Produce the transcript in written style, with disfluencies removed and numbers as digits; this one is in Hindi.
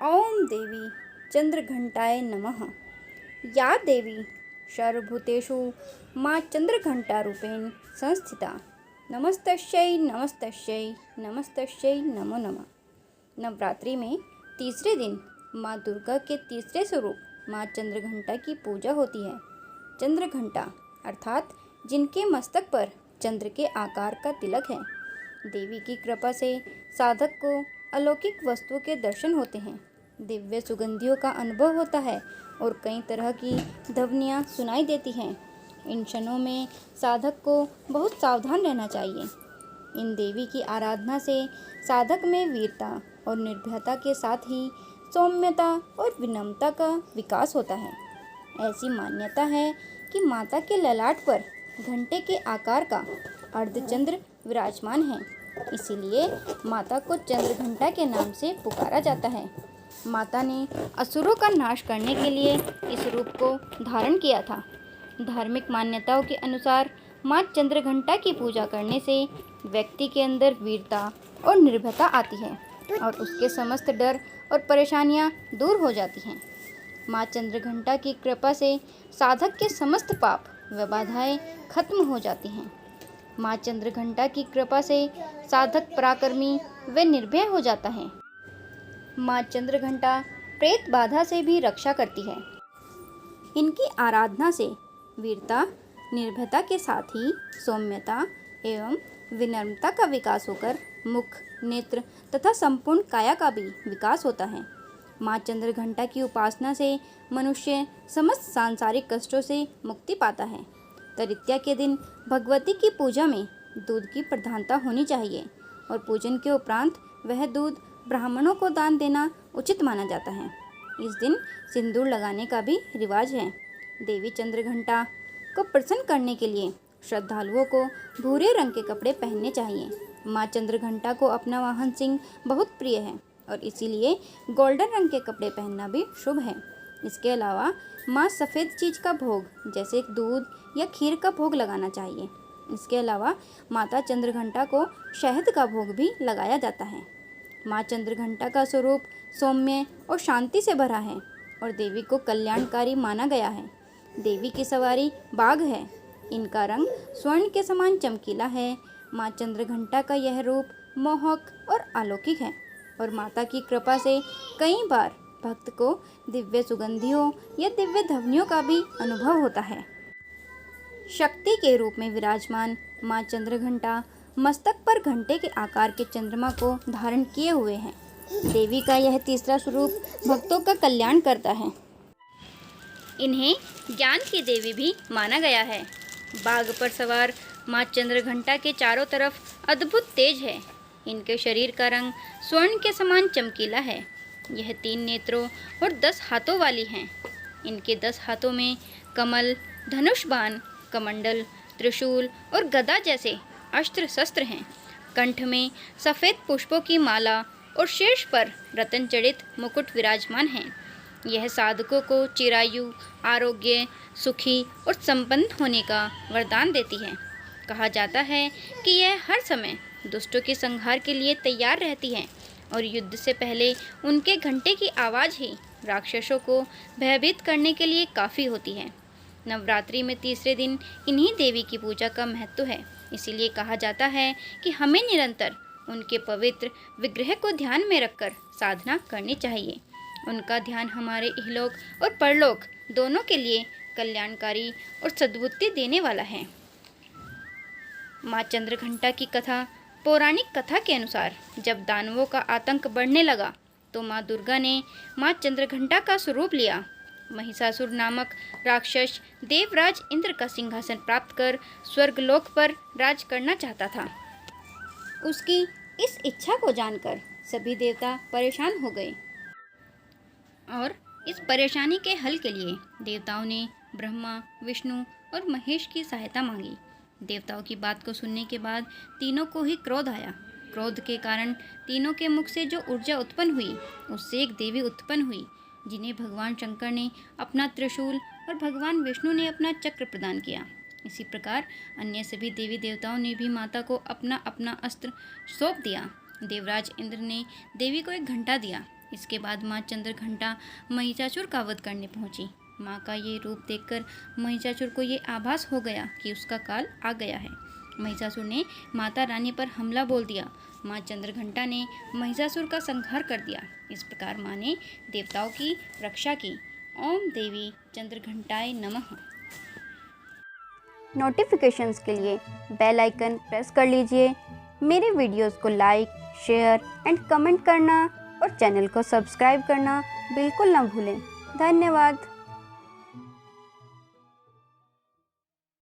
ओम देवी चंद्रघंटाय नमः। या देवी सर्वभूतेषु माँ चंद्रघंटारूपेण संस्थिता। नमस्तस्यै नमस्तस्यै नमस्तस्यै नमो नमः। नवरात्रि में तीसरे दिन माँ दुर्गा के तीसरे स्वरूप माँ चंद्रघंटा की पूजा होती है। चंद्रघंटा अर्थात जिनके मस्तक पर चंद्र के आकार का तिलक है। देवी की कृपा से साधक को अलौकिक वस्तुओं के दर्शन होते हैं, दिव्य सुगंधियों का अनुभव होता है और कई तरह की ध्वनियाँ सुनाई देती हैं। इन क्षणों में साधक को बहुत सावधान रहना चाहिए। इन देवी की आराधना से साधक में वीरता और निर्भयता के साथ ही सौम्यता और विनम्रता का विकास होता है। ऐसी मान्यता है कि माता के ललाट पर घंटे के आकार का अर्धचंद्र विराजमान है, इसीलिए माता को चंद्रघंटा के नाम से पुकारा जाता है। माता ने असुरों का नाश करने के लिए इस रूप को धारण किया था। धार्मिक मान्यताओं के अनुसार माँ चंद्रघंटा की पूजा करने से व्यक्ति के अंदर वीरता और निर्भयता आती है और उसके समस्त डर और परेशानियाँ दूर हो जाती हैं। माँ चंद्रघंटा की कृपा से साधक के समस्त पाप व बाधाएं खत्म हो जाती हैं। माँ चंद्रघंटा की कृपा से साधक पराक्रमी व निर्भय हो जाता है। माँ चंद्रघंटा प्रेत बाधा से भी रक्षा करती है। इनकी आराधना से वीरता, निर्भयता के साथ ही सौम्यता एवं विनम्रता का विकास होकर मुख, नेत्र तथा संपूर्ण काया का भी विकास होता है। माँ चंद्रघंटा की उपासना से मनुष्य समस्त सांसारिक कष्टों से मुक्ति पाता है। तृतीया के दिन भगवती की पूजा में दूध की प्रधानता होनी चाहिए और पूजन के उपरांत वह दूध ब्राह्मणों को दान देना उचित माना जाता है। इस दिन सिंदूर लगाने का भी रिवाज है। देवी चंद्रघंटा को प्रसन्न करने के लिए श्रद्धालुओं को भूरे रंग के कपड़े पहनने चाहिए। माँ चंद्रघंटा को अपना वाहन सिंह बहुत प्रिय है और इसीलिए गोल्डन रंग के कपड़े पहनना भी शुभ है। इसके अलावा माँ सफ़ेद चीज़ का भोग जैसे दूध या खीर का भोग लगाना चाहिए। इसके अलावा माता चंद्रघंटा को शहद का भोग भी लगाया जाता है। माँ चंद्रघंटा का स्वरूप सौम्य और शांति से भरा है और देवी को कल्याणकारी माना गया है। देवी की सवारी बाघ है। इनका रंग स्वर्ण के समान चमकीला है। माँ चंद्रघंटा का यह रूप मोहक और अलौकिक है और माता की कृपा से कई बार भक्त को दिव्य सुगंधियों या दिव्य ध्वनियों का भी अनुभव होता है। शक्ति के रूप में विराजमान माँ चंद्रघंटा मस्तक पर घंटे के आकार के चंद्रमा को धारण किए हुए हैं। देवी का यह तीसरा स्वरूप भक्तों का कल्याण करता है। इन्हें ज्ञान की देवी भी माना गया है। बाघ पर सवार माँ चंद्रघंटा के चारों तरफ अद्भुत तेज है। इनके शरीर का रंग स्वर्ण के समान चमकीला है। यह 3 नेत्रों और 10 हाथों वाली हैं। इनके 10 हाथों में कमल, धनुष बाण, कमंडल, त्रिशूल और गदा जैसे अस्त्र शस्त्र हैं। कंठ में सफ़ेद पुष्पों की माला और शीर्ष पर रत्न जड़ित मुकुट विराजमान हैं। यह साधकों को चिरायु, आरोग्य, सुखी और संपन्न होने का वरदान देती है। कहा जाता है कि यह हर समय दुष्टों के संहार के लिए तैयार रहती हैं और युद्ध से पहले उनके घंटे की आवाज़ ही राक्षसों को भयभीत करने के लिए काफ़ी होती है। नवरात्रि में तीसरे दिन इन्हीं देवी की पूजा का महत्व है। इसीलिए कहा जाता है कि हमें निरंतर उनके पवित्र विग्रह को ध्यान में रखकर साधना करनी चाहिए। उनका ध्यान हमारे इहलोक और परलोक दोनों के लिए कल्याणकारी और सद्बुद्धि देने वाला है। माँ चंद्रघंटा की कथा पौराणिक कथा के अनुसार जब दानवों का आतंक बढ़ने लगा तो माँ दुर्गा ने माँ चंद्रघंटा का स्वरूप लिया। महिषासुर नामक राक्षस देवराज इंद्र का सिंहासन प्राप्त कर स्वर्गलोक पर राज करना चाहता था। उसकी इस इच्छा को जानकर सभी देवता परेशान हो गए और इस परेशानी के हल के लिए देवताओं ने ब्रह्मा, विष्णु और महेश की सहायता मांगी। देवताओं की बात को सुनने के बाद तीनों को ही क्रोध आया। क्रोध के कारण तीनों के मुख से जो ऊर्जा उत्पन्न हुई उससे एक देवी उत्पन्न हुई, जिन्हें भगवान शंकर ने अपना त्रिशूल और भगवान विष्णु ने अपना चक्र प्रदान किया। इसी प्रकार अन्य सभी देवी देवताओं ने भी माता को अपना अपना अस्त्र सौंप दिया। देवराज इंद्र ने देवी को एक घंटा दिया इसके बाद माँ चंद्रघंटा महिषासुर का वध करने पहुंची। माँ का ये रूप देखकर महिषासुर को ये आभास हो गया कि उसका काल आ गया है। महिषासुर ने माता रानी पर हमला बोल दिया। माँ चंद्रघंटा ने महिषासुर का संहार कर दिया। इस प्रकार माँ ने देवताओं की रक्षा की। ओम देवी चंद्रघंटाय नमः। नोटिफिकेशंस के लिए बेल आइकन प्रेस कर लीजिए। मेरे वीडियोस को लाइक, शेयर एंड कमेंट करना और चैनल को सब्सक्राइब करना बिल्कुल ना भूलें। धन्यवाद।